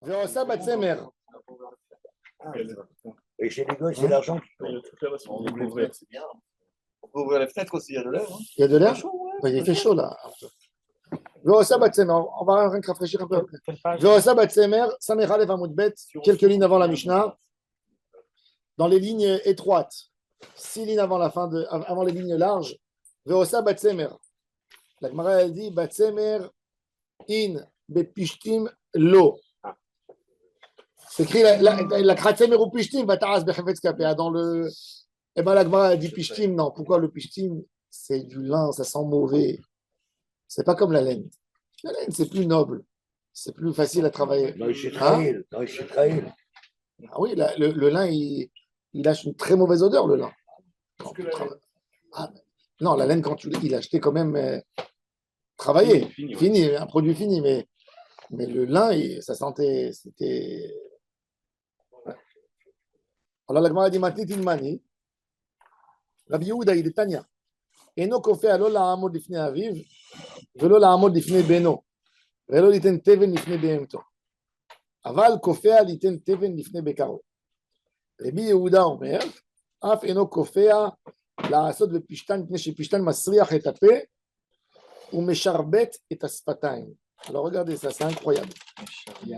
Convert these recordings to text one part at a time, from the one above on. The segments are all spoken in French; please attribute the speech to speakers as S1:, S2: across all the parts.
S1: Veosa batsemer.
S2: Et chez les gosses, c'est l'argent qui compte.
S3: On peut ouvrir les fenêtres aussi, il y a de l'air.
S1: Il y a de l'air?
S3: Ouais.
S1: Il fait chaud là. Veosa batsemer. On va rien que rafraîchir un peu après. Veosa batsemer, Samer Aleph Amud Bet, quelques lignes avant la Mishnah, dans les lignes étroites, 6 lignes avant avant les lignes larges. Veosa batsemer. La Gemara elle dit batsemer in bepishtim lo. C'est écrit la kratsemer ou pishtim bataras bechefetz kapea dans le. Eh bien la Gemara elle dit pishtim, non. Pourquoi le pishtim? C'est du lin, ça sent mauvais. C'est pas comme la laine. La laine, c'est plus noble. C'est plus facile à travailler.
S2: Dans les chitraïl.
S1: Ah oui, le lin, il lâche une très mauvaise odeur, le lin. Non, la laine, quand il achetait quand même travaillé, fini, un produit fini, mais le lin, ça sentait, c'était. Alors la Gemara dit Matit Mani, Rabbi Yehuda, il est Tanya. Eno kofea lo la'amod lifnei aviv, velo la'amod lifnei beno, velo liten teven lifnei behemto. אבל קופא ליתן תבן לפני בקרו. רבי יהודה אומר, אף אינו קופא לעשות בפשתן, מפני שפשתן מסריח את הפה ומשרבט את השפתיים. Alors regardez ça, c'est incroyable. Il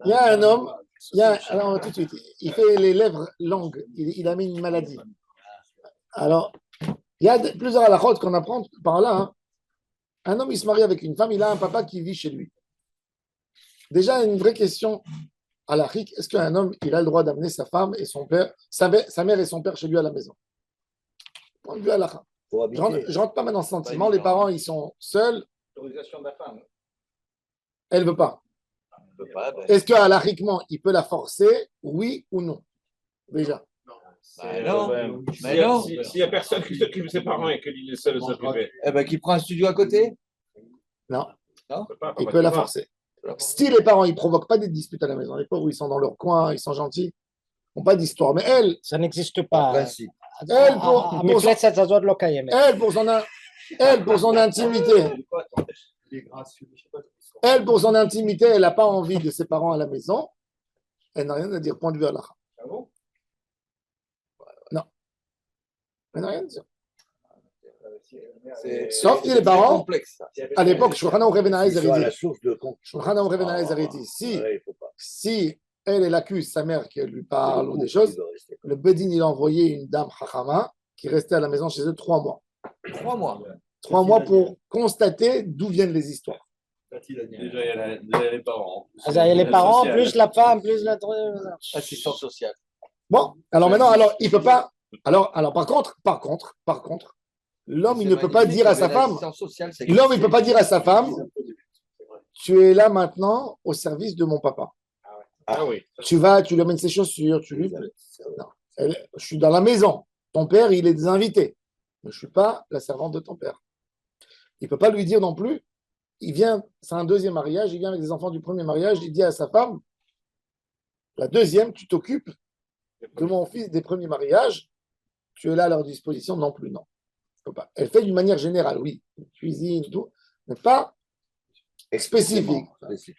S1: y a un homme, alors tout de suite, il fait les lèvres longues, il a mis une maladie. Alors, il y a plusieurs halakhot qu'on apprend par là. Hein. Un homme, il se marie avec une femme, il a un papa qui vit chez lui. Déjà, une vraie question à l'Afrique, est-ce qu'un homme, il a le droit d'amener sa femme et son père, sa mère et son père chez lui à la maison? Point de vue à l'Afrique. Je ne rentre pas maintenant dans ce sentiment, les parents, ils sont seuls.
S4: L'autorisation de la femme.
S1: Elle ne veut pas. Est-ce qu'à l'Afriquement, il peut la forcer, oui ou non? Déjà.
S3: Non.
S4: S'il n'y a personne qui s'occupe de ses parents et qu'il est seul à s'occuper.
S3: Eh ben, qui prend un studio à côté?
S1: Non.
S3: Non.
S1: Il peut la forcer. Si les parents, ils ne provoquent pas des disputes à la maison, les pauvres, ils sont dans leur coin, ils sont gentils, ils n'ont pas d'histoire. Mais elle,
S5: ça n'existe pas.
S1: Elle, pour son intimité, elle n'a pas envie de ses parents à la maison, elle n'a rien à dire, point de vue à l'Akha.
S4: Ah bon?
S1: Non. Elle n'a rien à dire. Sauf que les parents, à l'époque, Shulchan Aruch Even Haezer avait dit, si elle accuse sa mère qu'elle lui parle ou des choses, le Bedin, il a envoyé une dame Chachama qui restait à la maison chez eux 3 mois.
S3: 3 mois.
S1: 3 mois pour constater d'où viennent les histoires.
S4: Déjà, il y a les parents.
S5: Il y a les parents, plus la femme, plus la.
S3: Assistance sociale.
S1: Bon, alors maintenant, il ne peut pas. Alors, par contre, l'homme, il ne peut pas dire à sa femme, l'homme, il ne peut pas dire à sa femme, tu es là maintenant au service de mon papa.
S4: Ah oui.
S1: Tu lui amènes ses chaussures, tu lui. Non. Je suis dans la maison. Ton père, il est des invités. Mais je ne suis pas la servante de ton père. Il ne peut pas lui dire non plus. Il vient, c'est un deuxième mariage, il vient avec les enfants du premier mariage, il dit à sa femme, la deuxième, tu t'occupes de mon fils des premiers mariages, tu es là à leur disposition, non plus, non. Pas. Elle fait d'une manière générale, oui, cuisine, tout, mais pas spécifique.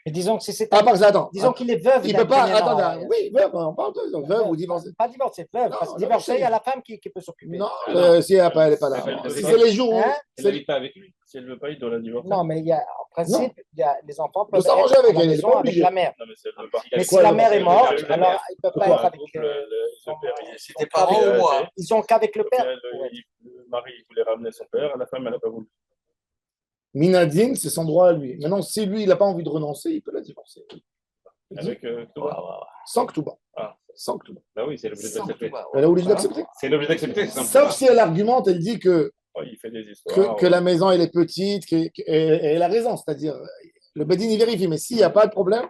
S5: Mais disons que c'est.
S1: Ah, parce attends.
S5: Disons qu'il est veuve.
S1: Il ne peut pas. Attends, oui, veuve, on parle de veuve ou divorcée.
S5: Pas divorcée, veuve.
S1: Non,
S5: parce que divorcée, il y a la femme qui peut s'occuper.
S1: Non, si elle n'est pas là. Si c'est les jours où.
S4: Elle n'habite pas avec lui. Si elle ne veut pas, il doit la divorcer.
S5: Non, mais en principe, les enfants peuvent
S1: s'arranger avec elle,
S5: maison avec la mère. Mais si la mère est morte, alors il ne peut pas être avec
S3: si tes parents ou moi.
S5: Ils sont qu'avec le père.
S4: Le mari voulait ramener son père, la femme, elle n'a pas voulu.
S1: Minadine, c'est son droit à lui. Maintenant, si lui, il n'a pas envie de renoncer, il peut la divorcer.
S4: Avec Ktouba.
S1: Sans Ktouba. Sans Ktouba.
S4: Bah oui, c'est l'objet d'accepter.
S1: Elle est obligée d'accepter.
S4: C'est l'objet d'accepter.
S1: Sauf si elle argumente, elle dit que
S4: il fait des histoires,
S1: que la maison, elle est petite, et elle a raison. C'est-à-dire, le Bedin, il vérifie, mais s'il n'y a pas de problème,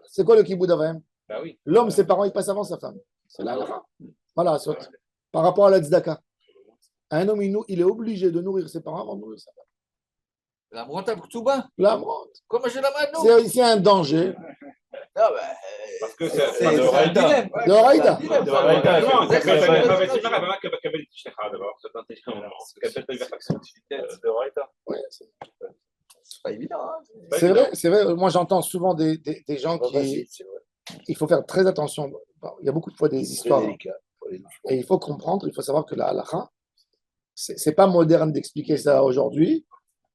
S1: c'est quoi le kiboud avem?
S4: Bah oui.
S1: L'homme, ses parents, ils passent avant sa femme. C'est là. Voilà, par rapport à la tzedaka. Un homme, il est obligé de nourrir ses parents avant de nourrir sa femme.
S3: La monte à Ktouba?
S1: La monte.
S3: Comment je la mets?
S1: C'est un danger.
S4: Parce que c'est de Raïda.
S1: De Raïda.
S4: De Raïda. De Raïda.
S3: c'est pas évident. Hein.
S1: C'est vrai, c'est vrai. Moi, j'entends souvent des gens
S2: Pas
S1: qui.
S2: facile, c'est vrai.
S1: Il faut faire très attention. Il y a beaucoup de fois des
S2: C'est
S1: histoires.
S2: délicat.
S1: Et il faut comprendre, il faut savoir que la halakha, c'est pas moderne d'expliquer ça aujourd'hui,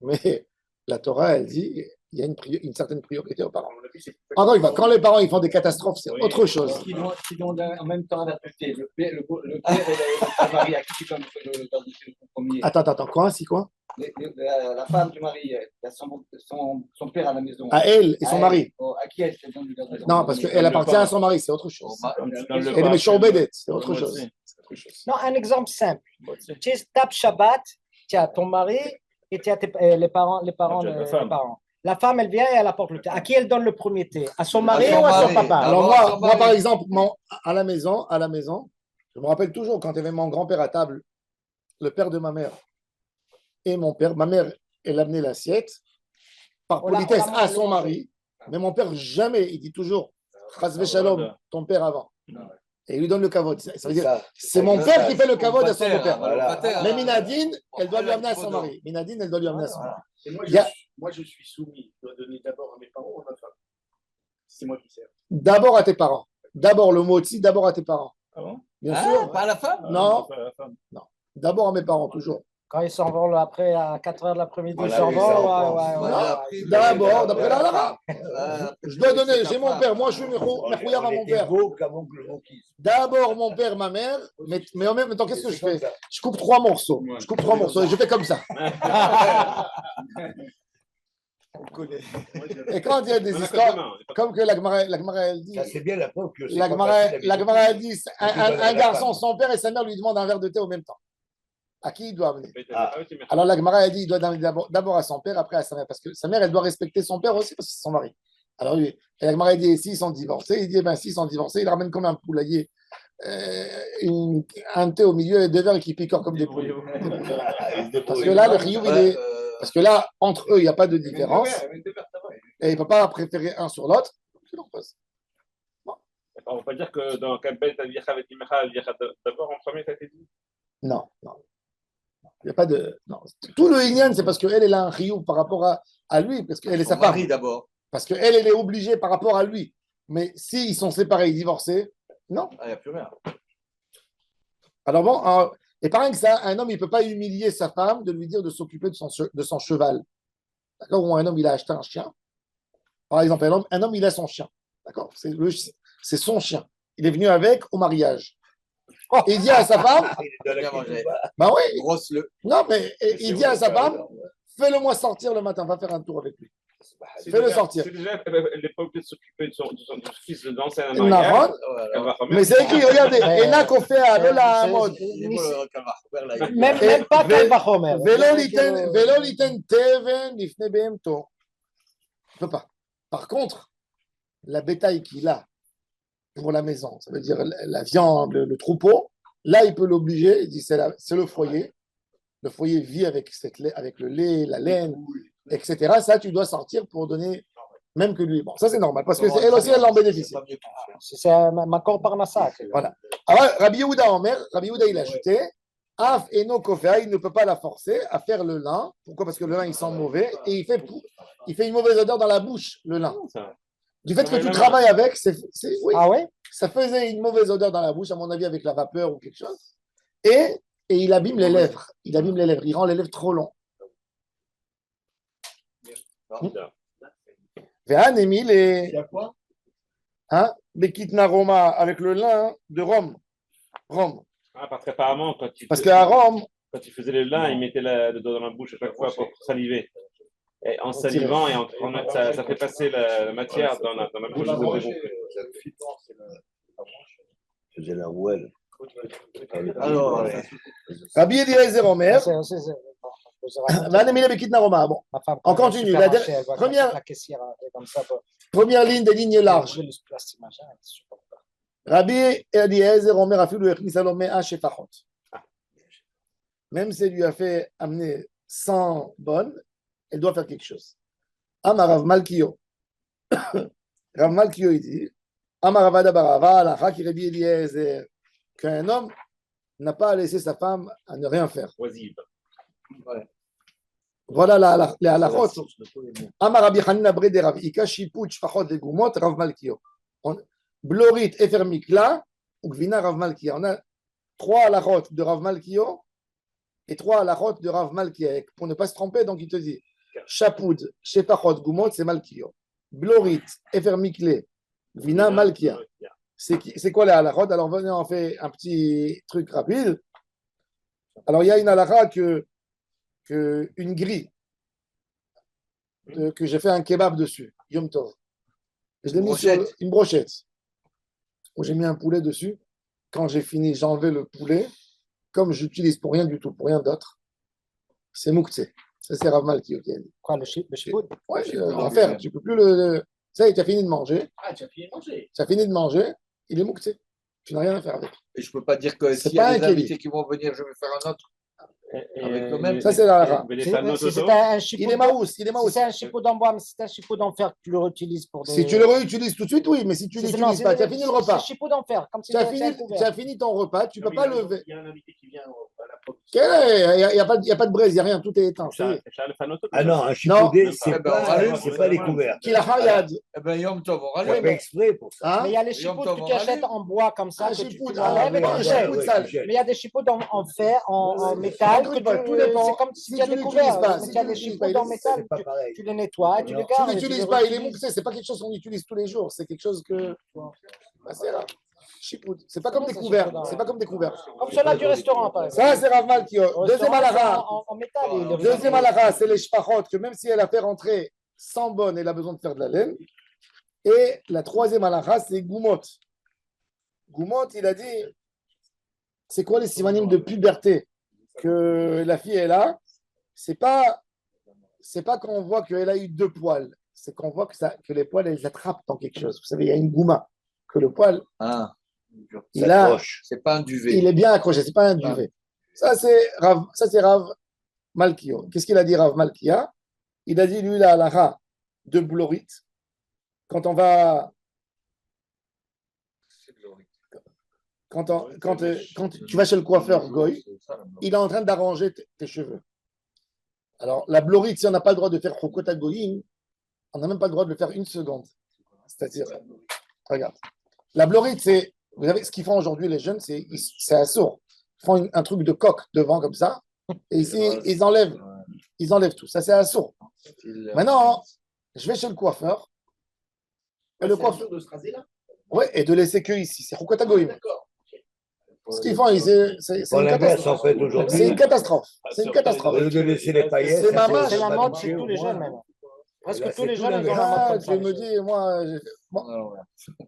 S1: mais la Torah, elle dit il y a une certaine priorité aux parents. Encore une fois, quand les parents ils font des catastrophes, c'est autre chose.
S5: Qui doit en même temps adapter le père et le mari à qui tu donnes le premier.
S1: Attends, quoi, si quoi?
S5: La femme du mari, il y a son père à la maison.
S1: À elle et son mari.
S5: À qui elle te donne le garde.
S1: Non, parce qu'elle appartient à son mari, c'est autre chose. Elle est méchante bête, c'est autre chose.
S5: Non, un exemple simple. Tu tapes Shabbat, tu as ton mari et tu as les parents. La femme, elle vient et elle apporte le thé. À qui elle donne le premier thé? À son mari ou à son papa?
S1: Alors moi, par exemple, à la maison, je me rappelle toujours quand il y avait mon grand-père à table, le père de ma mère et mon père. Ma mère, elle amenait l'assiette par politesse à son mari, mais mon père jamais, il dit toujours Chas v'shalom, ton père avant. Et il lui donne le kavod. Ça veut dire, c'est mon père qui fait le kavod à son beau-père. Mais Minadine, elle doit lui amener à son mari. Minadine, elle doit lui amener à son mari.
S4: Moi, je suis soumis. Je dois donner d'abord à mes parents ou à ma femme. C'est moi qui sers.
S1: D'abord à tes parents. D'abord le moti, d'abord à tes parents.
S4: Ah bon?
S1: Bien sûr.
S3: Pas à la femme?
S1: Non.
S4: Pas la femme.
S1: Non. D'abord à mes parents, toujours.
S5: Quand ils s'envolent après à 4 heures de l'après-midi, ils
S2: Voilà,
S5: s'envolent.
S1: D'abord, d'après la halakha. Je dois donner, j'ai mon père, moi je suis mechouyav à mon père. D'abord mon père, ma mère, mais en même temps, qu'est-ce que je fais? Je coupe 3 morceaux. Je coupe 3 morceaux et je fais comme ça. Et quand il y a des histoires, comme que la Gemara elle dit,
S2: Ça, c'est bien la preuve que c'est
S1: la
S2: pas
S1: Gemara
S2: facile
S1: elle dit, un garçon, son père et sa mère lui demandent un verre de thé au même temps. À qui il doit amener? Alors la Gemara elle dit, il doit donner d'abord à son père, après à sa mère, parce que sa mère, elle doit respecter son père aussi, parce que c'est son mari. Alors lui, et la Gemara elle dit, s'ils sont divorcés, il dit, s'ils sont divorcés, il ramène comme un poulailler, un thé au milieu et 2 verres qui picorent comme des poules. Parce que là, le chiyuv, il est... Parce que là, entre eux, il n'y a pas de différence. Et il ne peut pas préférer un sur l'autre.
S4: On peut dire que dans Kabbalah, d'abord en premier, ça a été dit.
S1: Non. Il n'y a pas de. Non. Tout le Inyan, c'est parce qu'elle, elle a un chiyuv par rapport à lui, parce qu'elle est sa femme.
S3: D'abord.
S1: Parce qu'elle, elle est obligée par rapport à lui. Mais s'ils sont séparés, divorcés, non.
S3: Il n'y a plus rien.
S1: Alors bon, et pareil que ça, un homme, il ne peut pas humilier sa femme de lui dire de s'occuper de son cheval. D'accord? Ou un homme, il a acheté un chien. Par exemple, un homme, il a son chien. D'accord? C'est son chien. Il est venu avec au mariage. Et il dit à sa femme, bah oui. Non, mais il dit à sa femme, fais-le-moi sortir le matin, va faire un tour avec lui. Fais-le sortir.
S4: C'est déjà, elle n'est pas obligée de s'occuper de son fils de danser à un mariage.
S1: Mais c'est écrit, regardez, Ena Kofé à Lola Amod.
S5: Même pas qu'elle va Homer.
S1: Velo liten teven lifne behemto. Il ne peut pas. Par contre, la bétail qu'il a pour la maison, ça veut dire la viande, le troupeau, là, il peut l'obliger, il dit c'est le foyer. Le foyer vit avec le lait, la laine, etc. Ça, tu dois sortir pour donner, même que lui. Bon, ça, c'est normal, parce que elle aussi, elle en bénéficie.
S5: C'est un accord par massacre.
S1: Voilà. Alors, Rabbi Yehuda Omer, Rabbi Yehuda, il a ajouté, Af eno kofea, il ne peut pas la forcer à faire le lin. Pourquoi? Parce que le lin, il sent mauvais et il fait une mauvaise odeur dans la bouche, le lin. Du fait que tu travailles avec, oui,
S5: ah ouais?
S1: Ça faisait une mauvaise odeur dans la bouche, à mon avis, avec la vapeur ou quelque chose. Et il abîme les lèvres. Il rend les lèvres trop longs. Véhan, Émile, et. Hein? Bekitna Roma, avec le lin de Rome.
S4: Parce qu'apparemment,
S1: parce qu'à Rome,
S4: quand il faisait le lin, il mettait le doigt dans la bouche à chaque fois pour saliver. Et en salivant, ça fait passer la matière dans la bouche.
S2: Faisait la rouelle.
S3: Alors,
S1: Rabbi Eliezer Omer, bon, on continue. Première ligne des lignes larges. Rabbi Eliezer Omer a fait le Salomé à Shefachot. Même si elle lui a fait amener 100 bonnes, elle doit faire quelque chose. Amar Rav Malkiyo. Rav Malkiyo, il dit Amar Ravada Barava, la Chaki Rabbi Eliezer, qu'un homme n'a pas à laisser sa femme à ne rien faire.
S4: Oisive.
S3: Ouais.
S1: Voilà les halachot. Amar Rabbi Hanina bre de Rav Ika, shiput, shfachot, legumot, Rav Malkio. Blorit, efer mikla, ou gvina Rav Malkia. On a 3 halachot de Rav Malkio et 3 halachot de Rav Malkia. Pour ne pas se tromper, donc il te dit Shapoud, Shefachot, Gumot, c'est Malkio. Blorit, Efer Mikle, Vina, Malkia. C'est quoi les halachot? Alors venez, on fait un petit truc rapide. Alors il y a une halakha que une grille, que j'ai fait un kebab dessus, Yom Tov. Je l'ai mis sur une brochette, où j'ai mis un poulet dessus. Quand j'ai fini, j'ai enlevé le poulet, comme j'utilise pour rien du tout, pour rien d'autre. C'est Mouktsé. Ça, c'est Rav Malki.
S5: Quoi, le chipoud?
S1: Ouais, en faire. Tu peux plus le. Ça y est, tu as fini de manger.
S3: Ah, tu as fini de manger.
S1: Tu as fini de manger, il est Mouktsé. Tu n'as rien à faire avec.
S2: Et je ne peux pas dire que
S1: C'est
S2: s'il y a
S1: pas
S2: des
S1: un
S2: invités qui vont venir, je vais faire un autre. Avec le même.
S1: Ça, c'est la halakha.
S5: Si c'est un
S1: Il est
S5: chipoud,
S1: maous, il est
S5: si
S1: maous.
S5: c'est un chipoud en bois, mais si c'est un chipoud en fer, tu le réutilises pour des.
S1: Si tu le réutilises tout de suite, oui, mais si tu ne l'utilises pas, tu as fini le repas.
S5: C'est chipoud en fer, comme si
S1: Tu as
S5: c'était un
S1: fini,
S5: couvert.
S1: tu as fini ton repas, tu ne peux pas lever.
S3: Il y a un invité qui vient à la porte.
S1: Il n'y a pas de braise, il n'y a rien, tout est éteint. ça y est.
S2: Ah non, un chipoudé, c'est
S3: Non.
S2: pas découvert.
S1: Qu'il a hayad.
S2: Eh bien, Yom Tov, on
S1: Oui,
S2: rallume.
S1: mais-
S2: Pas exprès pour ça.
S1: Hein?
S5: Mais il y a les
S2: Yom
S5: chipouds
S2: Tov,
S5: que
S2: on
S5: tu achètes
S2: rallume.
S5: en bois comme ça,
S1: Un
S5: que tu
S1: chipoud,
S5: l'enlèves et
S1: oui,
S5: tu
S1: un
S5: le
S1: chipoud
S5: jettes.
S1: de sale.
S5: Mais il y a des chipouds en fer, en métal, que
S1: Tout dépend.
S5: c'est comme si
S1: Si
S5: tu as
S1: tu
S5: des
S1: l'utilises
S5: couverts.
S1: pas,
S5: Mais
S1: si
S5: il y a
S1: tu
S5: des
S1: l'utilises pas,
S5: chipouds en métal,
S2: C'est pas pareil.
S5: tu les nettoies, tu les
S2: Non.
S1: Tu
S5: gardes. et
S1: l'utilises
S5: les
S1: pas, il est
S5: réutilises.
S1: mouxé, c'est pas quelque chose qu'on utilise tous les jours, c'est quelque chose que. Ah, c'est rare. Chipoud. C'est pas comme des couverts, c'est pas comme des couverts.
S5: Comme cela du restaurant, par exemple.
S1: Ça, c'est Rav Malkio.
S5: Au
S1: Deuxième
S5: restaurant,
S1: halakha.
S5: en métal. il est
S1: Deuxième
S5: réutilié.
S1: halakha, c'est les shpachot, que même si elle a fait rentrer sans bonne, elle a besoin de faire de la laine. Et la troisième halakha, c'est Goumot. Goumot, il a dit, c'est quoi les simanim de puberté que la fille est là? C'est pas quand on voit qu'elle a eu 2 poils, c'est qu'on voit que les poils, elles attrapent dans quelque chose. Vous savez, il y a une gouma, que le poil,
S2: Ah,
S1: il a,
S2: c'est pas un duvet.
S1: il est bien accroché, c'est pas un duvet. Ça, c'est Rav Malkio. Qu'est-ce qu'il a dit, Rav Malkia? Il a dit, lui, la halakha de Blorit, quand on va. Quand tu vas chez le coiffeur, Goy, il est en train d'arranger tes cheveux. Alors, la Blorit, si on n'a pas le droit de faire Chokota Goyim, on n'a même pas le droit de le faire une seconde. C'est-à-dire, regarde. La Blorit, c'est. Vous savez, ce qu'ils font aujourd'hui, les jeunes, c'est assourd. Ils font un truc de coque devant, comme ça. Et ici, ils enlèvent tout. Ça, c'est assourd. Maintenant, je vais chez le coiffeur. Et le coiffeur.
S3: De se raser là.
S1: Ouais, et de laisser que ici. C'est Chokota Goyim.
S3: D'accord.
S1: Ce qu'ils font, c'est une
S2: l'inverse, en
S1: catastrophe.
S2: fait, aujourd'hui.
S1: C'est une catastrophe. C'est une catastrophe.
S2: Au lieu de laisser les paillettes,
S1: C'est ma main,
S5: C'est la
S2: pas
S5: mode
S2: touché,
S5: chez tous les
S2: au moins.
S5: jeunes, même. Presque
S2: Là,
S5: tous
S2: c'est
S5: les
S2: tout
S5: jeunes, ils ont
S2: l'inverse.
S5: la mode
S1: Ah,
S5: comme
S1: tu
S5: ça.
S1: me dis, moi, bon,
S2: Non,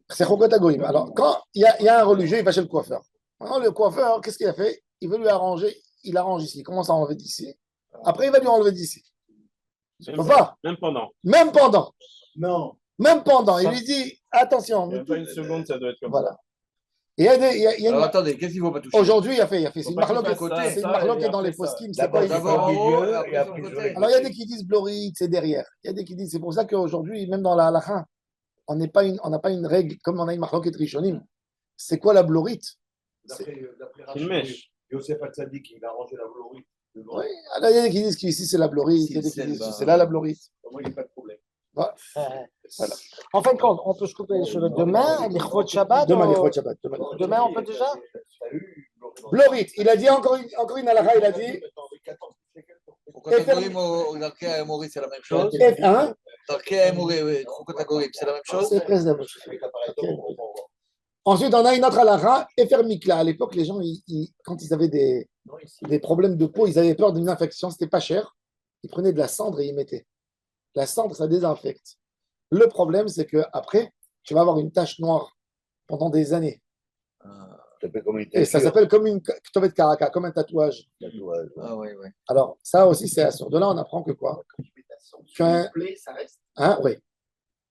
S1: c'est Chokota Goyim. Alors, quand il y a un religieux, il va chez le coiffeur. Maintenant, le coiffeur, qu'est-ce qu'il a fait? Il veut lui arranger, il arrange ici. Il commence à enlever d'ici. Après, il va lui enlever d'ici.
S4: Même
S1: Papa,
S4: Même pendant.
S1: même pendant.
S2: non.
S1: Même pendant. Il
S5: Ça-
S1: lui dit, attention.
S4: Même pas une seconde, ça doit être comme
S1: Voilà. Et il y a
S2: Alors
S1: une.
S2: attendez, qu'est-ce qu'il ne faut pas toucher?
S1: Aujourd'hui, il a fait. C'est
S4: Faut
S1: une
S4: pas qu'il
S1: marloquette.
S4: fasse ça,
S1: C'est une
S4: ça,
S1: marloquette
S4: et
S1: dans les
S4: après ça.
S1: poskim. C'est quoi?
S2: D'abord en haut, et après
S1: Alors, il y a des qui disent Blorit, c'est derrière. Il y a des qui disent, c'est pour ça qu'aujourd'hui, même dans la halakha, on n'a pas une règle comme on a une marloquette rishonim. C'est quoi la Blorit?
S4: Une mèche.
S3: Yosef Hatzadik, il a rangé la Blorit.
S1: Oui, alors il y a des qui disent qu'ici c'est la Blorit, il y a des qui disent que c'est là la Blorit.
S3: Moi, il n'y a pas de problème.
S1: Voilà.
S5: En fin de compte, on peut se couper les cheveux demain, les cheveux de Shabbat.
S1: Demain,
S5: ou-
S1: les fois de Shabbat.
S5: Demain, on peut déjà.
S1: Blorit, il a dit encore une halakha, il a dit
S2: Chocotagorim au Darkei Amorim, c'est la même chose.
S1: F1,
S2: Darkei Amorim, oui, Chocotagorim, c'est la même chose.
S1: c'est presque la même chose. Ok. Ensuite, on a une autre halakha, Efer Mikla. À l'époque, les gens, quand ils avaient des problèmes de peau, ils avaient peur d'une infection, c'était pas cher. Ils prenaient de la cendre et ils mettaient. La cendre, ça désinfecte. Le problème, c'est que après, tu vas avoir une tache noire pendant des années.
S2: Ça fait comme une
S1: Et ça
S2: teinture.
S1: s'appelle comme une ktovet karaka, comme un tatouage.
S2: Tatouage. Ah oui, oui.
S1: Alors, ça aussi, c'est assur. De là, on apprend que quoi?
S3: Ça reste.
S1: Hein, oui.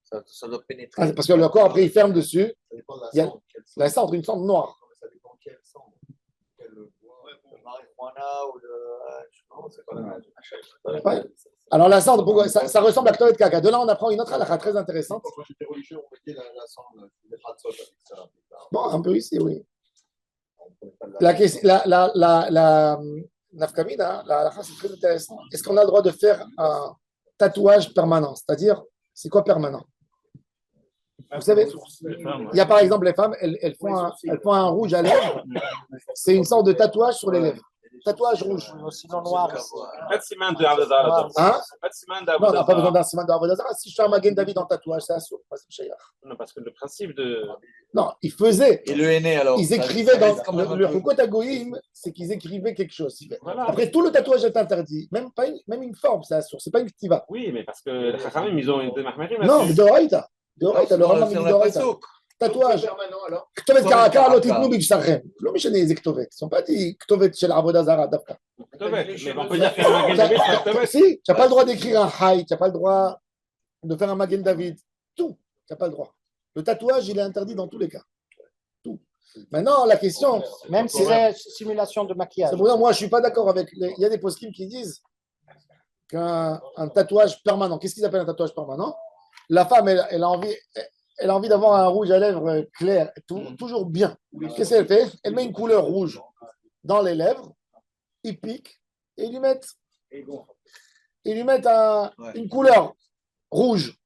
S2: Ça doit pénétrer.
S1: Ah, parce que le corps, après, il ferme dessus.
S3: Ça dépend de la
S1: Il y a
S3: cendre.
S1: la cendre, une cendre noire.
S3: Ça dépend de quelle cendre. Quel bois, le marijuana ou le. Non, c'est pas la même.
S1: Ouais. Alors, la cendre, pourquoi ça ressemble à ktovet kaka. De là, on apprend une autre halakha très intéressante.
S3: Quand j'étais religieux, on mettait la cendre, les ratzot avec ça.
S1: Bon, un peu ici, oui.
S3: On prenait pas de la-
S1: Nafkamina, la halakha, c'est très intéressant. Est-ce qu'on a le droit de faire un tatouage permanent? C'est-à-dire, c'est quoi permanent? Vous savez, il y a par exemple les femmes, elles font un rouge à lèvres. C'est une sorte de tatouage sur les lèvres. Tatouage rouge.
S5: Sinon noir.
S4: Pas de ciment de Avodah.
S1: Hein?
S4: Pas de ciment
S1: Non, on n'a pas besoin
S4: d'Avodah.
S1: d'un ciment d'Avodah Zarah. Si je fais un Magen David en tatouage, c'est assourd.
S4: Non, parce que le principe de.
S1: Non, ils faisaient.
S3: Et le henné alors?
S1: Ils
S3: ça-
S1: écrivaient
S3: ça
S1: dans
S3: reste quand même un
S1: le
S3: peu-
S1: Chukot Hagoyim, c'est qu'ils écrivaient quelque chose.
S4: Voilà.
S1: Après, tout le tatouage est interdit. Même une forme, c'est assourd. C'est pas une ktiva.
S4: Oui, mais parce que les Chachamim, ils ont été mahmerim
S1: Non, mais
S4: là-dessus.
S1: Doraïta. Doraïta, le
S3: Non,
S1: Rambam
S3: c'est
S1: dit
S3: dans la
S1: Doraïta.
S3: Passouk.
S1: tatouage.
S2: permanent alors.
S1: כתובת
S3: כתובת
S1: קרקע לא
S3: קרקע.
S1: תיתנו בבשרכם. לא משנה איזה כתובת. Ils sont pas dit כתובת של עבודה זרה דווקא.
S4: Ktovet. Mais on peut dire qu'il y a un Magen David, c'est pas Ktovet.
S1: Si, tu n'as pas le droit d'écrire un Haï, tu n'as pas le droit de faire un Magen David. Tout, tu n'as pas le droit. Le tatouage, il est interdit dans tous les cas. Tout. Maintenant, la question,
S5: Même si c'est simulation de maquillage.
S1: c'est pour ça, moi, je ne suis pas d'accord avec. Il y a des poskim qui disent qu'un tatouage permanent, qu'est-ce qu'ils appellent un tatouage permanent? La femme, elle a envie d'avoir un rouge à lèvres clair, toujours bien. Qu'est-ce qu'elle fait? Elle met une couleur rouge dans les lèvres, ils piquent et ils lui mettent, une couleur rouge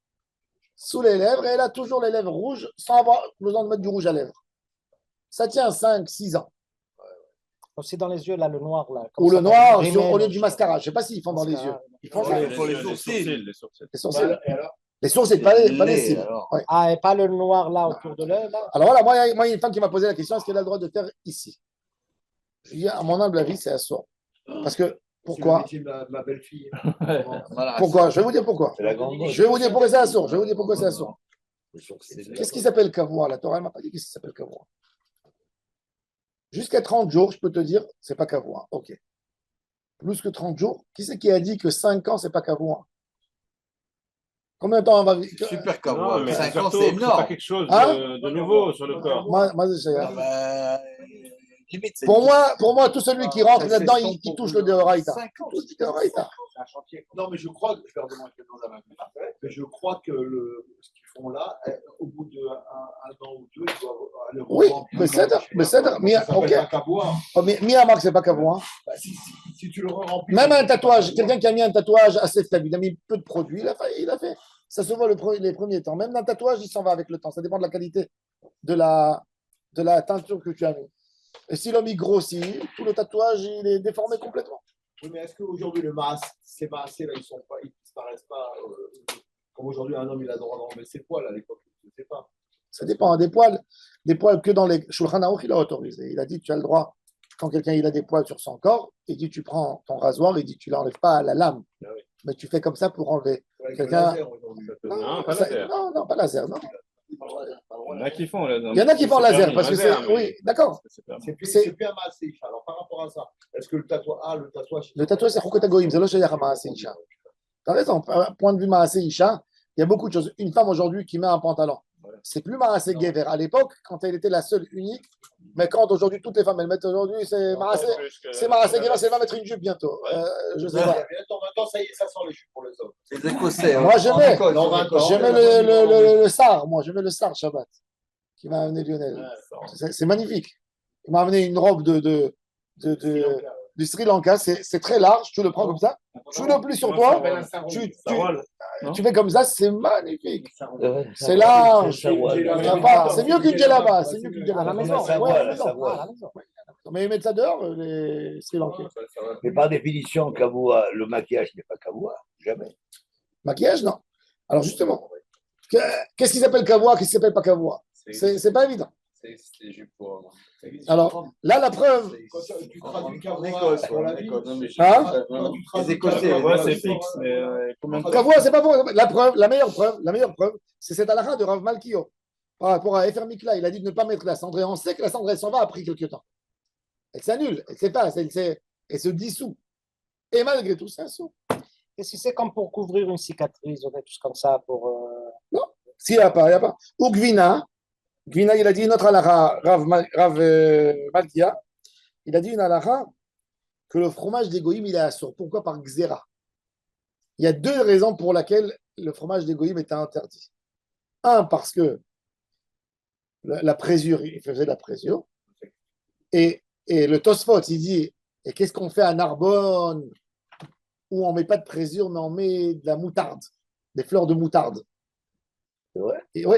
S1: sous les lèvres et elle a toujours les lèvres rouges sans avoir besoin de mettre du rouge à lèvres. Ça tient 5-6 ans.
S5: Aussi dans les yeux, là, le noir. Là, comme
S1: Ou
S5: ça,
S1: le noir
S5: rimel,
S1: au lieu du mascara. Je ne sais pas s'ils font dans les yeux. Ils font ça.
S3: Pour les sourcils.
S4: Les sourcils.
S1: Les sourcils. Les sourcils, pas les cils.
S3: alors.
S1: Ouais.
S5: Ah, et pas le noir là autour de l'œil, là.
S1: Alors voilà, moi, il y a une femme qui m'a posé la question, est-ce qu'elle a le droit de faire ici? Je dis, à mon humble avis, c'est assourd. Parce que, pourquoi?
S2: C'est le métier de ma belle-fille.
S3: Voilà.
S1: Pourquoi? Je vais vous dire pourquoi.
S3: C'est la grande mode.
S1: Je vais vous dire pourquoi c'est assourd. Je vais vous dire pourquoi c'est assourd.
S3: C'est-
S1: Qu'est-ce qui s'appelle kavua? La Torah, elle m'a pas dit qu'est-ce qui s'appelle kavua. Jusqu'à 30 jours, je peux te dire, c'est pas kavua. Ok. Plus que 30 jours, qui c'est qui a dit que 5 ans, c'est pas kavua? Combien de temps on va vivre?
S3: Super
S4: Non,
S3: cowboy.
S4: mais
S3: 5 ans,
S4: surtout,
S3: c'est
S4: c'est pas
S3: énorme.
S4: quelque chose
S1: Hein?
S4: de nouveau sur le corps.
S1: Moi, c'est
S3: Ah bah, limite, c'est-
S1: pour moi, tout celui qui rentre
S2: Ça,
S1: là-dedans,
S2: c'est
S1: il
S2: son
S1: touche
S2: pour
S1: le Deoraita.
S3: 5 ans.
S1: Touche le Deoraita.
S2: C'est un chantier. Non, mais je crois que je leur demande quelque chose à ma mère, mais je crois que ce qu'ils font là, au bout d'un an ou deux, ils doivent aller
S1: Oui,
S2: revendre.
S1: mais c'est mais
S2: Ça s'appelle
S1: ok.
S2: un cabois.
S1: Oh, mais Miyamar, c'est pas kavua.
S2: Bah, si tu le remplis.
S1: Même un tatouage, quelqu'un qui a mis un tatouage assez faible, il a mis peu de produits, il a fait. Ça se voit les premiers temps. Même un tatouage, il s'en va avec le temps. Ça dépend de la qualité de la teinture que tu as mis. Et si l'homme il grossit, tout le tatouage, il est déformé complètement.
S2: Oui, mais est-ce qu'aujourd'hui, ces maassés là, ils disparaissent pas comme aujourd'hui, un homme, il a le droit d'enlever ses poils à l'époque, je ne sais pas.
S1: Ça dépend. Des poils que dans les Shulchan Aruch, il a autorisé. Il a dit tu as le droit, quand quelqu'un il a des poils sur son corps, il dit tu prends ton rasoir, il dit tu l'enlèves pas à la lame.
S4: Ah oui.
S1: Mais tu fais comme ça pour enlever.
S2: Avec
S1: Quelqu'un-
S2: le laser aujourd'hui.
S4: Non, pas
S1: Ça-
S4: laser.
S1: non, pas laser. Non.
S6: Il y en a qui font. Là,
S1: Il y en a qui font laser parce que c'est. Oui, d'accord.
S2: C'est plus
S1: C'est-
S2: un maassé. Alors, par rapport à ça, est-ce que le tatouage.
S1: Le tatouage, c'est Chukot Hagoyim, c'est le Shayach Maaseh Isha. Tu as raison, point de vue Maaseh Isha, il y a beaucoup de choses. Une femme aujourd'hui qui met un pantalon, c'est plus Maaseh Gever. À l'époque, quand elle était la seule, unique, mais quand aujourd'hui toutes les femmes elles mettent aujourd'hui, c'est Maaseh Gever, c'est elle va mettre une jupe bientôt. Je sais pas.
S2: Maintenant, ça y est, ça sent les jupes pour les hommes.
S3: Les Écossais. hein.
S1: Moi, je mets.
S2: Dans 20 ans,
S1: J'aimais le Sar, moi, j'aimais le Sar Shabbat, qui m'a amené Lionel. C'est magnifique. Il m'a amené une robe du Sri Lanka, c'est très large, tu le prends comme ça, tu le plies sur toi, tu fais comme ça, c'est magnifique. C'est large. C'est mieux qu'une djellaba, c'est mieux qu'une
S5: À la
S1: djellaba.
S5: maison.
S1: Ouais,
S5: Ouais,
S1: à la maison.
S5: à la maison.
S1: Mais ils mettent ça dehors, les Sri Lankais.
S7: Mais par définition, Kavoua, le maquillage n'est pas Kavoua, jamais.
S1: Maquillage, non. Alors justement, qu'est-ce qu'ils appellent kavua, qu'est-ce qu'ils appellent pas kavua? C'est pas évident.
S6: C'est des jupes pour.
S1: Alors là, la preuve,
S2: Quand tu traduis
S3: En
S2: cabois
S3: Écosse,
S2: pour la
S3: en
S2: vie,
S3: Écosse. Non, mais
S1: Hein
S2: quand tu
S3: Les
S2: traduis
S3: Écossais,
S2: cabois,
S6: Ouais, c'est fixe. Mais combien de
S1: kavua, c'est pas bon. La meilleure preuve, c'est cette halakha de Rav Malkio par rapport à Efer Mikla. Il a dit de ne pas mettre la cendre et on sait que la cendre elle s'en va après quelques temps. Elle s'annule, elle s'efface, elle se dissout. Et malgré tout, c'est un saut.
S5: Qu'est-ce que c'est comme pour couvrir une cicatrice ou quelque chose comme ça pour,
S1: S'il n'y a pas, il n'y a pas. Ou Gvina, il a dit notre halakha, Rav Malkia, il a dit une halakha que le fromage d'égoïm, il est assourd. Pourquoi? Par Xéra. Il y a deux raisons pour lesquelles le fromage d'égoïm était interdit. Un, parce que la présure, il faisait de la présure. Et le Tosfot, il dit, Et qu'est-ce qu'on fait à Narbonne où on ne met pas de présure, mais on met de la moutarde, des fleurs de moutarde.
S7: C'est vrai?
S1: Et oui,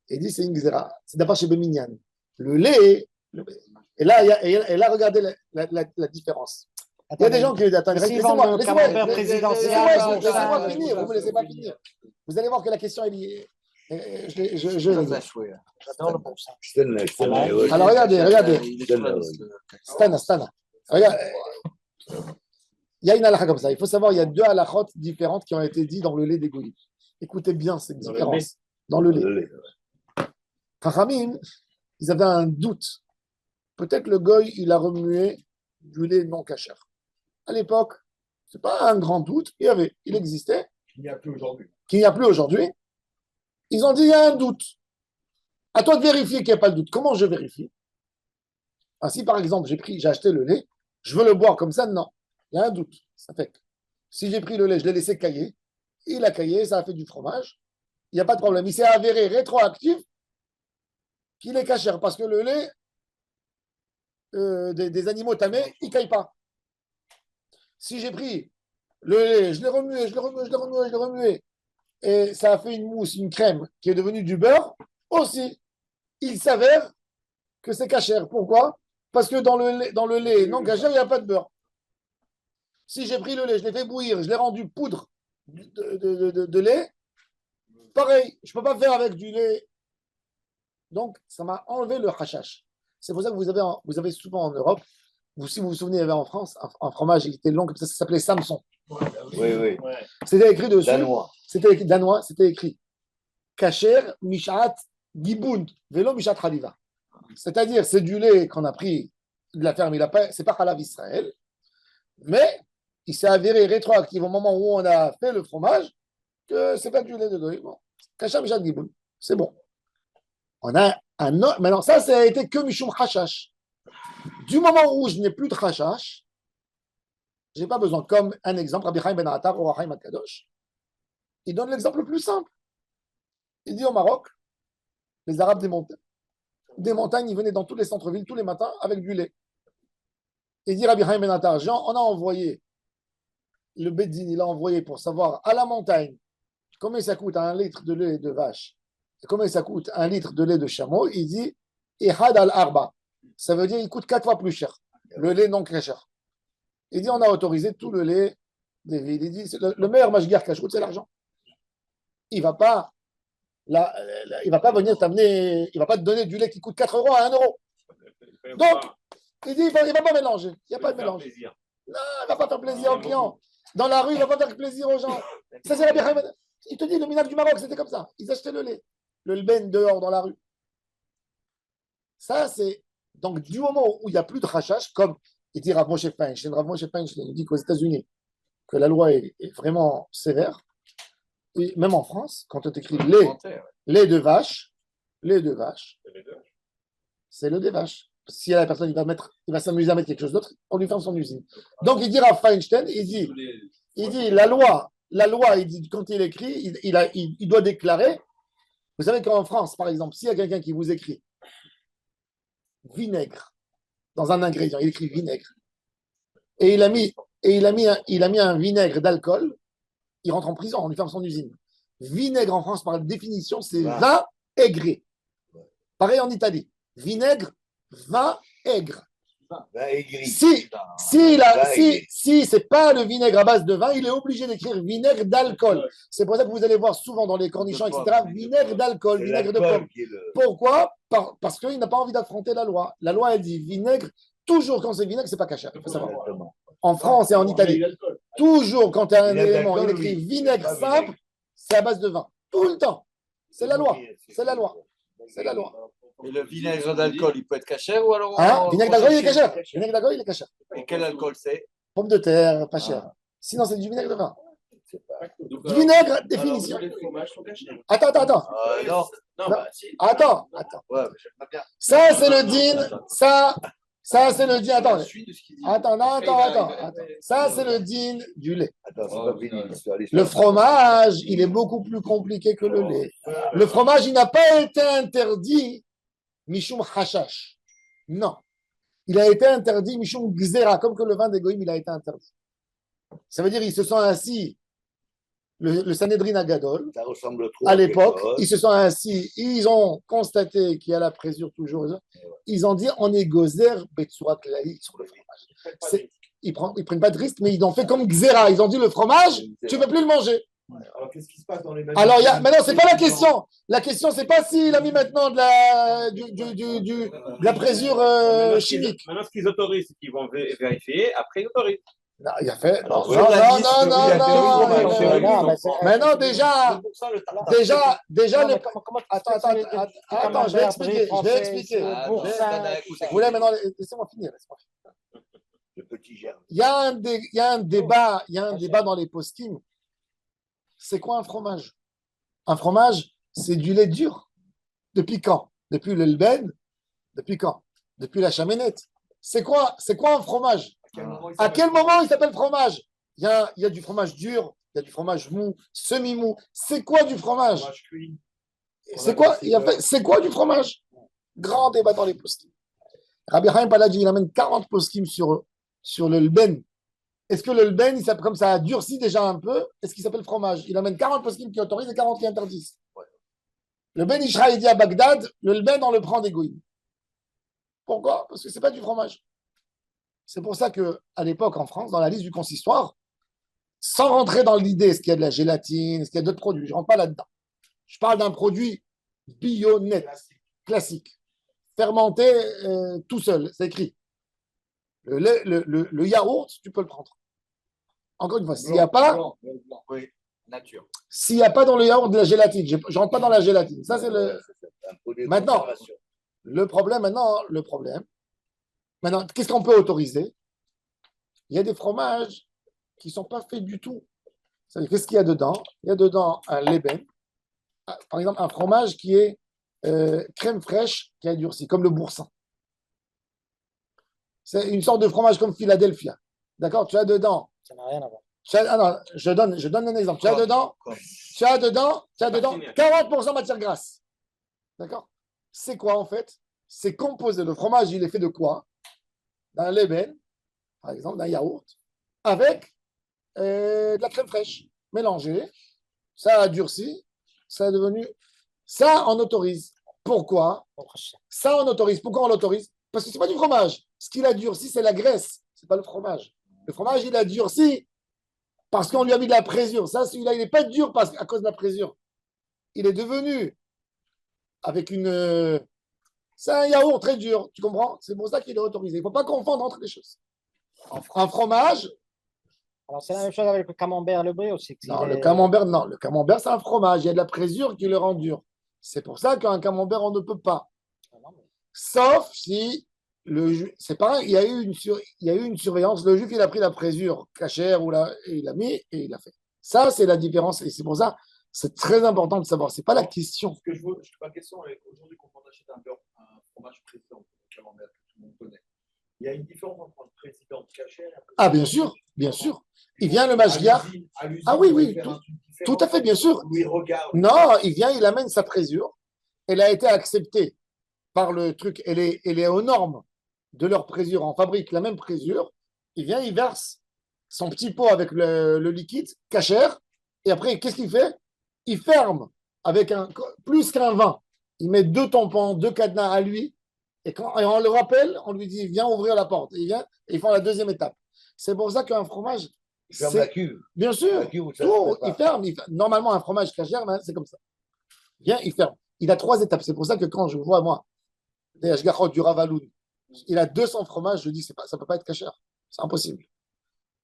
S1: il dit c'est une xéra. C'est d'abord chez Bémignan. Le lait, et là, regardez la différence. Il y a des gens qui disent attends,
S5: Ici,
S1: laissez-moi
S5: le camembert présidentiel,
S1: laissez-moi finir, vous ne me laissez pas finir. Vous allez voir que la question est liée.
S5: J'adore le bon sens.
S1: Alors regardez. Stana. Regarde, il y a une halakha comme ça. Il faut savoir, il y a deux halakhot différentes qui ont été dites dans le lait des goïs. Écoutez bien cette différence. Dans le lait. Chachamim, ils avaient un doute. Peut-être le goy, il a remué du lait non cachère. À l'époque, ce n'est pas un grand doute. Il existait.
S2: Qu'il n'y a plus aujourd'hui.
S1: Qu'il n'y a plus aujourd'hui. Ils ont dit, il y a un doute. À toi de vérifier qu'il n'y a pas de doute. Comment je vérifie? Si par exemple, j'ai acheté le lait, je veux le boire comme ça, non. Il y a un doute. Ça fait que si j'ai pris le lait, je l'ai laissé cailler, il a caillé, ça a fait du fromage, il n'y a pas de problème. Il s'est avéré rétroactif qu'il est cachère parce que le lait des animaux tamés, il ne caille pas. Si j'ai pris le lait, je l'ai remué, et ça a fait une mousse, une crème qui est devenue du beurre, aussi, il s'avère que c'est cachère. Pourquoi? Parce que dans le lait non cachère, il n'y a pas de beurre. Si j'ai pris le lait, je l'ai fait bouillir, je l'ai rendu poudre de lait, pareil, je ne peux pas faire avec du lait. Donc, ça m'a enlevé le hashash. C'est pour ça que vous avez souvent en Europe, si vous vous souvenez, il y avait en France un fromage qui était long, comme ça s'appelait Samson.
S7: Oui.
S1: C'était écrit dessus.
S7: Danois.
S1: C'était écrit Kacher Mishat Gibund, Velo Mishat Haliva. C'est-à-dire, c'est du lait qu'on a pris de la ferme, c'est pas Halav Israël, mais il s'est avéré rétroactif au moment où on a fait le fromage que c'est pas du lait de goy. Bon. Kacher Mishat Gibund, c'est bon. On a un autre. Maintenant, ça a été que Mishum Hashash. Du moment où je n'ai plus de Hashash, je n'ai pas besoin. Comme un exemple, Rabbi Chaim Ben Attar ou Chaim Kadosh, il donne l'exemple le plus simple. Il dit au Maroc, les Arabes des montagnes, ils venaient dans tous les centres-villes tous les matins avec du lait. Il dit Rabbi Chaim Ben Attar, Jean, on a envoyé, le Beddin, il a envoyé pour savoir à la montagne combien ça coûte un litre de lait de vache et combien ça coûte un litre de lait de chameau. Il dit Ehad al-Arba. Ça veut dire qu'il coûte 4 fois plus cher, le lait non très cher. Il dit on a autorisé tout le lait des villes. Il dit le meilleur mashgiach cachout, c'est l'argent. Il va pas venir t'amener, il va pas te donner du lait qui coûte 4 euros à 1 euro. Donc, il dit il va pas mélanger. Il n'y a pas de mélange. Non, il va pas faire plaisir aux clients. Dans la rue, il va pas faire plaisir aux gens. Ça, c'est la bière. Il te dit le minage du Maroc, c'était comme ça. Ils achetaient le lait. Le lben dehors dans la rue. Ça, c'est. Donc, du moment où il n'y a plus de rachage, comme il dit Rav Moshe Feinstein, il dit qu'aux États-Unis, que la loi est vraiment sévère, et même en France, quand on écrit lait de vache, c'est le lait de vache. Si la personne il va s'amuser à mettre quelque chose d'autre, on lui ferme son usine. Donc, il dit Rav Feinstein, il dit la loi, il dit, quand il écrit, il doit déclarer. Vous savez qu'en France, par exemple, s'il y a quelqu'un qui vous écrit vinaigre dans un ingrédient, il écrit vinaigre, et il a mis un vinaigre d'alcool, il rentre en prison, on lui ferme son usine. Vinaigre en France, par définition, c'est vin aigre. Pareil en Italie. Vinaigre, vin aigre. Si c'est pas le vinaigre à base de vin, il est obligé d'écrire vinaigre d'alcool. C'est pour ça que vous allez voir souvent dans les cornichons, etc., vinaigre d'alcool, vinaigre de pomme. Pourquoi? Parce qu'il n'a pas envie d'affronter la loi. La loi, elle dit vinaigre. Toujours quand c'est vinaigre, c'est pas cachère. Il faut savoir. En France et en Italie, toujours quand tu as un élément, il écrit vinaigre simple, c'est à base de vin. Tout le temps. C'est la loi. C'est la loi.
S3: Et le vinaigre d'alcool, il peut être cachère ou alors
S1: vinaigre d'alcool, il est cachère. Vinaigre d'alcool, il est cachère.
S3: Et quel alcool c'est?
S1: Pomme de terre, pas cher. Sinon, c'est du vinaigre de vin. Du vinaigre, définition. Attends. Attends. Ça, c'est le din. Ça, c'est le din. Attends. Ça, c'est le din du lait. Le fromage, il est beaucoup plus compliqué que le lait. Le fromage, il n'a pas été interdit Mishum Hashash. Non. Il a été interdit, Mishum Gzera, comme que le vin des Goïm, il a été interdit. Ça veut dire qu'ils se sont assis, le Sanhedrin Agadol,
S7: Ça ressemble trop
S1: à l'époque,
S7: quelque chose.
S1: ils se sont assis, ils ont constaté qu'il y a la présure toujours. Ils ont dit on est gozer betsurat laï sur le fromage. Ils ne prennent pas de risque, mais ils ont fait comme Xera. Ils ont dit le fromage, tu ne peux plus le manger.
S2: Alors, qu'est-ce qui se passe dans les
S1: Alors, maintenant, ce n'est pas la question. La question, ce n'est pas s'il a mis maintenant de la présure chimique.
S4: Maintenant, ce qu'ils autorisent, c'est qu'ils vont vérifier, après ils autorisent.
S1: Non, il a fait. Non,
S3: journaliste,
S1: non,
S3: il a
S1: non,
S3: fait
S1: non,
S3: le
S1: non. Maintenant, déjà, attends, je vais expliquer.
S3: Ah,
S1: Vous voulez maintenant, laissez-moi finir.
S7: Le petit germe.
S1: Il y a un débat dans les poskim. C'est quoi un fromage? Un fromage, c'est du lait dur. Depuis quand? Depuis le lben? Depuis quand? Depuis la chaménette. C'est quoi un fromage? À quel moment il s'appelle fromage? Il y a du fromage dur, il y a du fromage mou, semi-mou. C'est quoi du fromage? C'est quoi du fromage? Grand débat dans les poskim. Rabbi Chaim Paladji, il amène 40 poskim sur le lben. Est-ce que le lben, comme ça a durci déjà un peu, est-ce qu'il s'appelle fromage? Il amène 40 poskim qui autorisent et 40 qui interdisent. Le ben Ishra, il dit à Bagdad, le lben, on le prend des goïms. Pourquoi? Parce que ce n'est pas du fromage. C'est pour ça qu'à l'époque, en France, dans la liste du consistoire, sans rentrer dans l'idée, est-ce qu'il y a de la gélatine, est-ce qu'il y a d'autres produits, je ne rentre pas là-dedans. Je parle d'un produit bio net, classique, fermenté tout seul, c'est écrit. Le yaourt, tu peux le prendre. Encore une fois, s'il n'y a pas,
S3: Oui, nature.
S1: s'il n'y a pas dans le yaourt de la gélatine, je ne rentre pas dans la gélatine. Ça, c'est le.
S7: Un produit de
S1: Maintenant,
S7: conservation.
S1: le problème, maintenant, qu'est-ce qu'on peut autoriser? Il y a des fromages qui ne sont pas faits du tout. C'est-à-dire, qu'est-ce qu'il y a dedans? Il y a dedans un leben, par exemple, un fromage qui est crème fraîche qui a durci, comme le boursin. C'est une sorte de fromage comme Philadelphia. D'accord? Tu as dedans.
S5: Ça n'a rien à voir.
S1: Non, je donne un exemple. Tu as dedans 40% matière grasse. D'accord? C'est quoi en fait? C'est composé. Le fromage, il est fait de quoi? D'un leben, par exemple, d'un yaourt, avec de la crème fraîche mélangée. Ça a durci. Ça est devenu. Ça, on autorise. Pourquoi? Ça, on autorise. Pourquoi on l'autorise? Parce que ce n'est pas du fromage. Ce qu'il a durci, c'est la graisse. Ce n'est pas le fromage. Le fromage, il a durci parce qu'on lui a mis de la présure. Ça, celui-là, il n'est pas dur à cause de la présure. Il est devenu avec une. C'est un yaourt très dur, tu comprends? C'est pour ça qu'il est autorisé. Il ne faut pas confondre entre les choses. Un fromage.
S5: Alors, c'est la même chose avec le camembert, le brie aussi.
S1: Non, le camembert, non. Le camembert, c'est un fromage. Il y a de la présure qui le rend dur. C'est pour ça qu'un camembert, on ne peut pas. Sauf si c'est pareil, il y a eu une surveillance. Le juif, il a pris la présure cachère et il a mis et il a fait. Ça, c'est la différence. Et c'est pour ça, c'est très important de savoir. Ce n'est pas la question.
S2: Ce que je veux, ma question est aujourd'hui, quand on achète un fromage président, un camembert que tout le monde connaît, il y a une différence entre un président cachère et un président.
S1: Ah, bien sûr, bien sûr. Il vient le mashgiach. Ah oui, tout à fait, bien sûr. Non, il vient, il amène sa présure. Elle a été acceptée par le truc. Elle est aux normes de leur présure. On fabrique la même présure. Il vient, il verse son petit pot avec le liquide cachère. Et après, qu'est-ce qu'il fait? Il ferme avec plus qu'un vin. Il met 2 tampons, 2 cadenas à lui. Et quand on le rappelle, on lui dit viens ouvrir la porte. Et il vient et ils font la deuxième étape. C'est pour ça qu'un fromage.
S7: Il ferme la cuve.
S1: Bien sûr.
S7: La cuve,
S1: Tout, il ferme. Normalement, un fromage cachère, c'est comme ça. Viens, il ferme. Il a 3 étapes. C'est pour ça que quand je vois, moi, des Ashgachot du Ravaloun, il a 200 fromages, je dis ça ne peut pas être cachère. C'est impossible.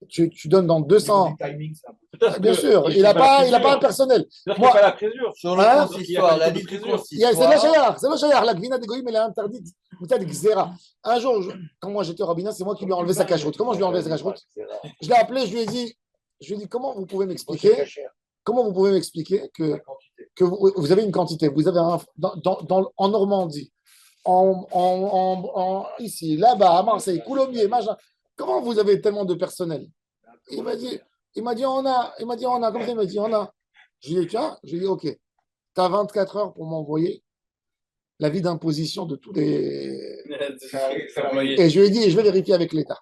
S1: Tu donnes dans 200. Bien sûr, il n'a pas un personnel.
S4: Moi, pas la présure.
S3: Sur le consistoire, la liste du consistoire.
S1: C'est le chayar. La gvina de Goïm, elle est interdite. Peut-être Xera. Un jour, quand moi j'étais au rabbinat, c'est moi qui lui ai enlevé sa cacheroute. Comment je lui ai enlevé sa cacheroute? Je l'ai appelé, je lui ai dit comment vous pouvez m'expliquer que vous avez une quantité, vous avez en Normandie, ici, là-bas, à Marseille, Coulommiers, machin. Comment vous avez tellement de personnel? Il m'a dit, on a. Comme ça, il m'a dit, on a. Je lui ai dit, tiens, ok, tu as 24 heures pour m'envoyer l'avis d'imposition de tous les.
S6: Fermier.
S1: Et je lui ai dit, je vais vérifier avec l'État.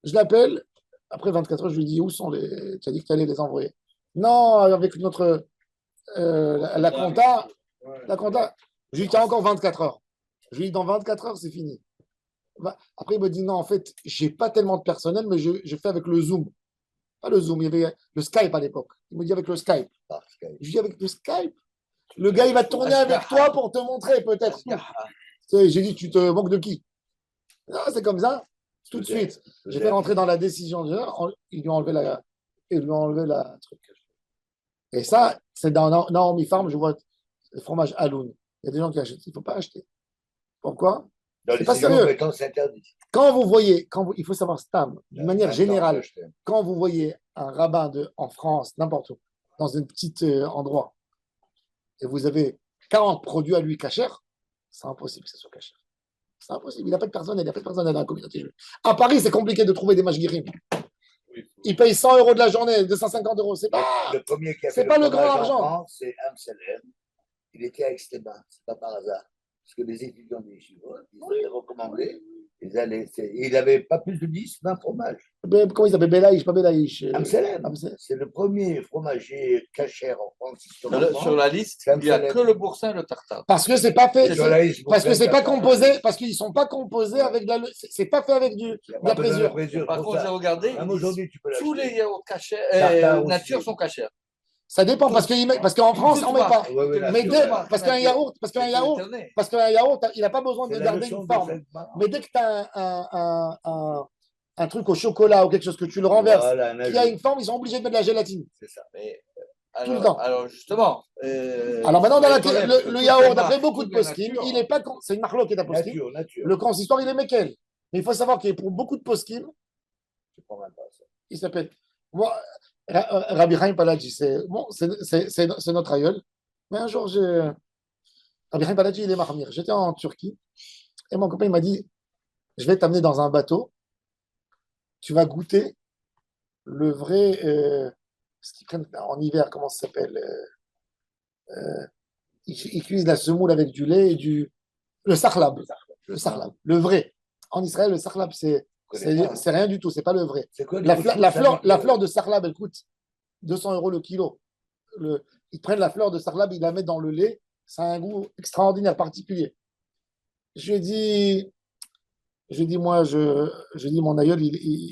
S1: Je l'appelle, après 24 heures, je lui dis, où sont les. Tu as dit que tu allais les envoyer. Non, avec notre. La compta. La compta. Je lui dis, tu as encore 24 heures. Je lui dis, dans 24 heures, c'est fini. Après, il me dit, non, en fait, j'ai pas tellement de personnel, mais je fais avec le Zoom. Pas le Zoom, il y avait le Skype à l'époque. Il me dit avec le Skype. Je lui dis, avec le Skype. Le gars, il va tourner avec toi pour te montrer, peut-être. J'ai dit, tu te manques de qui? Non, c'est comme ça. Tout de suite. J'ai fait rentrer dans la décision. Ils lui ont enlevé la truc. Et ça, c'est dans Naomi Farm, je vois le fromage Haloun. Il y a des gens qui achètent. Il ne faut pas acheter. Pourquoi?
S7: Dans
S1: C'est
S7: les
S1: pas
S7: séjours
S1: sérieux.
S7: compétents, c'est interdit.
S1: Quand vous voyez, il faut savoir, Stam, d'une manière générale,
S7: Acheter.
S1: quand vous voyez un rabbin en France, n'importe où, dans un petit endroit, et vous avez 40 produits à lui cachers, c'est impossible que ce soit cacher. C'est impossible. Il n'a pas de personnel, il n'y a pas de personnel dans la communauté juive. À Paris, c'est compliqué de trouver des mashgirim. Ils payent 100 euros de la journée, 250 euros. C'est pas.
S7: Le premier qui a
S1: c'est
S7: fait
S1: pas le
S7: fromage
S1: grand
S7: en
S1: argent.
S7: France, c'est Amselem. Il était à Extréma, c'est pas par hasard. Parce que les étudiants des Yeshivot, ils avaient recommandé. Il n'avait pas plus de 10, 20 fromages.
S1: Comment il s'appelle? Belaïch, pas Belaïch.
S7: Amselem,
S1: Amselem.
S7: c'est le premier fromager cachère en France.
S6: Sur la liste, il n'y a que le boursin et le tartare.
S1: Parce que c'est pas fait.
S7: Sur la liste,
S1: Parce que
S7: Boursin,
S1: c'est pas
S7: tartare.
S1: composé. Parce qu'ils ne sont pas composés avec de la. C'est pas fait avec de la présure.
S6: Par contre, j'ai regardé,
S7: Même aujourd'hui, tu peux
S6: tous
S7: l'acheter.
S6: les yaourts cachers,
S7: Tartare
S6: nature
S7: aussi.
S6: sont cachers.
S1: Ça dépend parce qu'en France, on ne met pas. Mais parce qu'un yaourt, il n'a pas besoin de garder une forme. Mais dès que tu as un truc au chocolat ou quelque chose que tu le renverses, qui a une forme, ils sont obligés de mettre de la gélatine.
S7: C'est ça.
S6: Mais,
S1: Tout le temps.
S6: Alors justement.
S1: Alors maintenant, le yaourt, d'après beaucoup de poskim, il n'est pas. C'est une marloquette à poskim.
S7: Nature.
S1: Le consistoire, il est Mekel. Mais il faut savoir que pour beaucoup de poskim,
S7: Je prends même pas ça.
S1: il s'appelle. Moi, Rabbi Chaim Paladji, c'est notre aïeul. Mais un jour, Rabbi Chaim Paladji, il est marmir. J'étais en Turquie et mon copain il m'a dit, je vais t'amener dans un bateau, tu vas goûter le vrai, ce qu'ils prennent en hiver, comment ça s'appelle ils cuisent la semoule avec du lait et le sarlab. Le sarlab, le vrai. En Israël, le sarlab, c'est rien du tout, c'est pas le vrai.
S7: C'est quoi,
S1: La fleur de sarlab, elle coûte 200 euros le kilo. Ils prennent la fleur de sarlab, ils la mettent dans le lait. Ça a un goût extraordinaire, particulier. Je lui ai dit, moi, je dis, mon aïeul,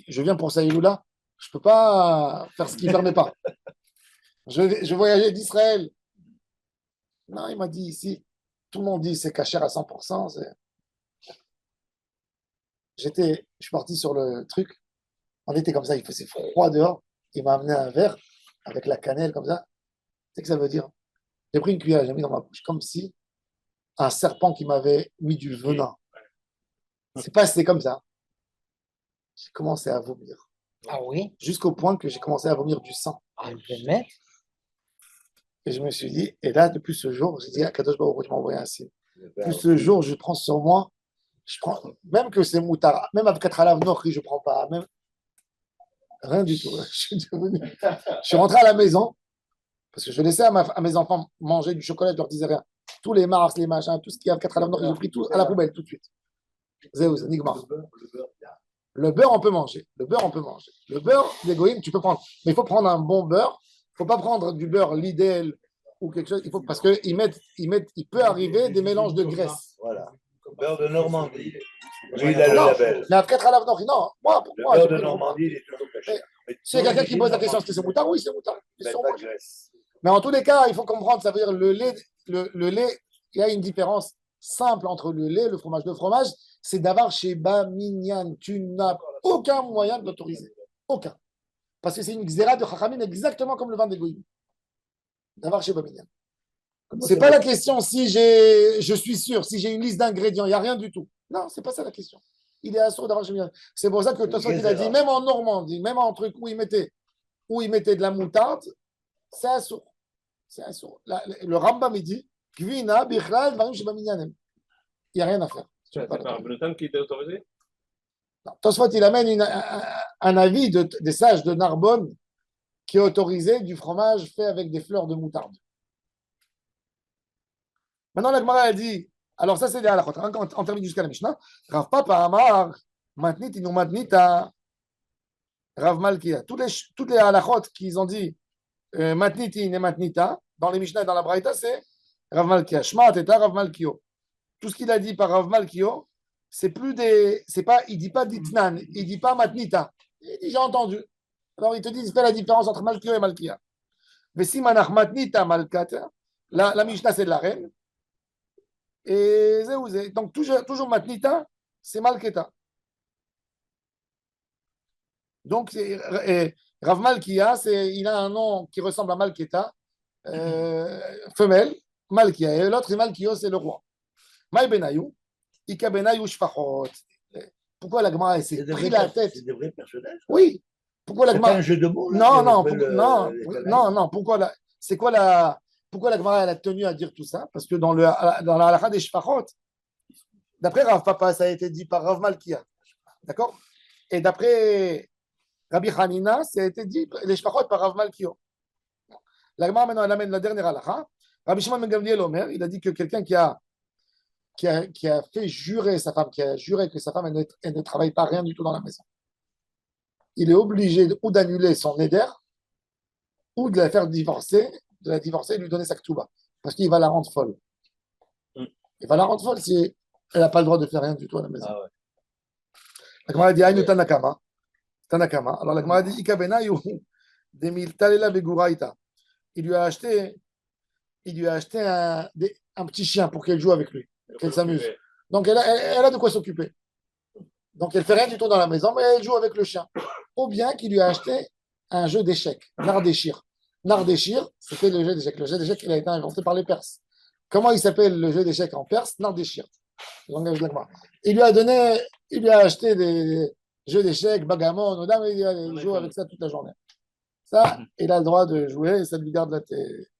S1: je viens pour Saïloula, je ne peux pas faire ce qu'il ne permet pas. Je voyageais d'Israël. Non, il m'a dit ici, tout le monde dit c'est cachère à 100%. Je suis parti sur le truc. On était comme ça, il faisait froid dehors. Il m'a amené un verre avec la cannelle comme ça. Tu sais que ça veut dire? J'ai pris une cuillère, j'ai mis dans ma bouche, comme si un serpent qui m'avait mis du venin. C'est passé comme ça. J'ai commencé à vomir.
S5: Ah oui?
S1: Jusqu'au point que j'ai commencé à vomir du sang.
S5: Ah, le maître?
S1: Et je me suis dit, et là, depuis ce jour, j'ai dit à Kadosh Baruch Hu, tu m'as envoyé un signe. Depuis ce jour, je prends sur moi, même que c'est moutard, même avec Katralav Nochri, je ne prends pas, même rien du tout. Je suis rentré à la maison, parce que je laissais à mes enfants manger du chocolat, je leur disais rien. Tous les Mars, les machins, tout ce qui a Katralav Nochri, j'ai pris tout à la poubelle tout de suite. Zéouz, Nigmar. Le beurre, on peut manger. Le beurre, d'égoïne, tu peux prendre. Mais il faut prendre un bon beurre. Il ne faut pas prendre du beurre Lidl ou quelque chose. Parce qu'il peut arriver des mélanges de graisse.
S7: Voilà. Beurre de Normandie. Lui, il a le label.
S1: Mais après, non. Moi, pour
S7: Le
S1: moi,
S7: beurre de Normandie, il est toujours caché.
S1: s'il y a quelqu'un qui pose la question, est-ce que c'est moutard? Oui, c'est moutard. Mais en tous les cas, il faut comprendre, ça veut dire le lait, il y a une différence simple entre le lait, le fromage. Le fromage, c'est d'avoir chez Baminyan. Tu n'as aucun moyen de l'autoriser. Aucun. Parce que c'est une xéra de Chachamim exactement comme le vin d'égoïne. D'avoir chez Baminyan. C'est pas la question si je suis sûr, si j'ai une liste d'ingrédients, il n'y a rien du tout. Non, c'est pas ça la question. Il est assuré d'avoir chez Baminyan. C'est pour ça que Tosfot il a dit, même en Normandie, même en truc où il mettait de la moutarde, c'est assourd. C'est assourd. Le Rambam il dit, Gvina, Bichlal, Varim chez Baminyanem. Il n'y a rien à faire.
S4: C'est par Benotam qui était autorisé?
S1: Tosfot, il amène un avis des sages de Narbonne qui est autorisé du fromage fait avec des fleurs de moutarde. Maintenant, la Gemara, elle dit, alors ça, c'est les halachot. On termine jusqu'à la Mishnah. Rav Papa Amar, Matnit, Inu Matnita, Rav Malkia. Toutes les halachot qu'ils ont dit, Matniti, Ine Matnita, dans les Mishnah et dans la Braïta, c'est Rav Malkia. Shma Teta, Rav Malkio. Tout ce qu'il a dit par Rav Malkio, c'est plus des. C'est pas, il dit pas Ditnan, il dit pas Matnita. Il dit j'ai entendu. Alors il te dit, c'est quoi la différence entre Malkio et Malkia? Vesimanach Matnita Malkata. La Mishnah, c'est de la reine. Et donc, toujours Matnita, c'est Malketa. Donc, Rav Malkia, il a un nom qui ressemble à Malketa, femelle, Malkia. Et l'autre, c'est Malkio, c'est le roi. Maï Benayou, Ika Benayou Shfachot. Pourquoi la Gemara s'est pris la tête?
S7: C'est des vrais personnages.
S1: Oui. Pourquoi la
S7: C'est
S1: Gemara.
S7: pas un jeu de mots. Là,
S1: Non. Pourquoi c'est quoi pourquoi la Gemara elle a tenu à dire tout ça? Parce que dans la halakha des Shfachot, d'après Rav Papa, ça a été dit par Rav Malkia. D'accord? Et d'après Rabbi Hanina, ça a été dit les Shfachot par Rav Malkio. La Gemara maintenant elle amène la dernière halakha. Rabbi Shimon ben Gamliel Omer, il a dit que quelqu'un qui a fait jurer sa femme, qui a juré que sa femme elle ne travaille pas rien du tout dans la maison, il est obligé ou d'annuler son éder ou de la faire divorcer, et lui donner sa ketouba. Parce qu'il va la rendre folle. Il va la rendre folle si elle n'a pas le droit de faire rien du tout à la maison.
S6: Ah ouais.
S1: La Gemara dit Aïnu Tanakama. Alors la Gemara dit Ika Benayu Demil Talela Beguraita. Il lui a acheté un petit chien pour qu'elle joue avec lui, qu'elle s'amuse. Donc elle a de quoi s'occuper. Donc elle fait rien du tout dans la maison, mais elle joue avec le chien. Ou bien qu'il lui a acheté un jeu d'échecs, Nardeshir. Nardeshir, c'était le jeu d'échecs. Le jeu d'échecs, il a été inventé par les Perses. Comment il s'appelle le jeu d'échecs en perse? Nardeshir. Il lui a acheté des jeux d'échecs, bagamon, il joue avec ça toute la journée. Ça, il a le droit de jouer et ça lui garde la tête.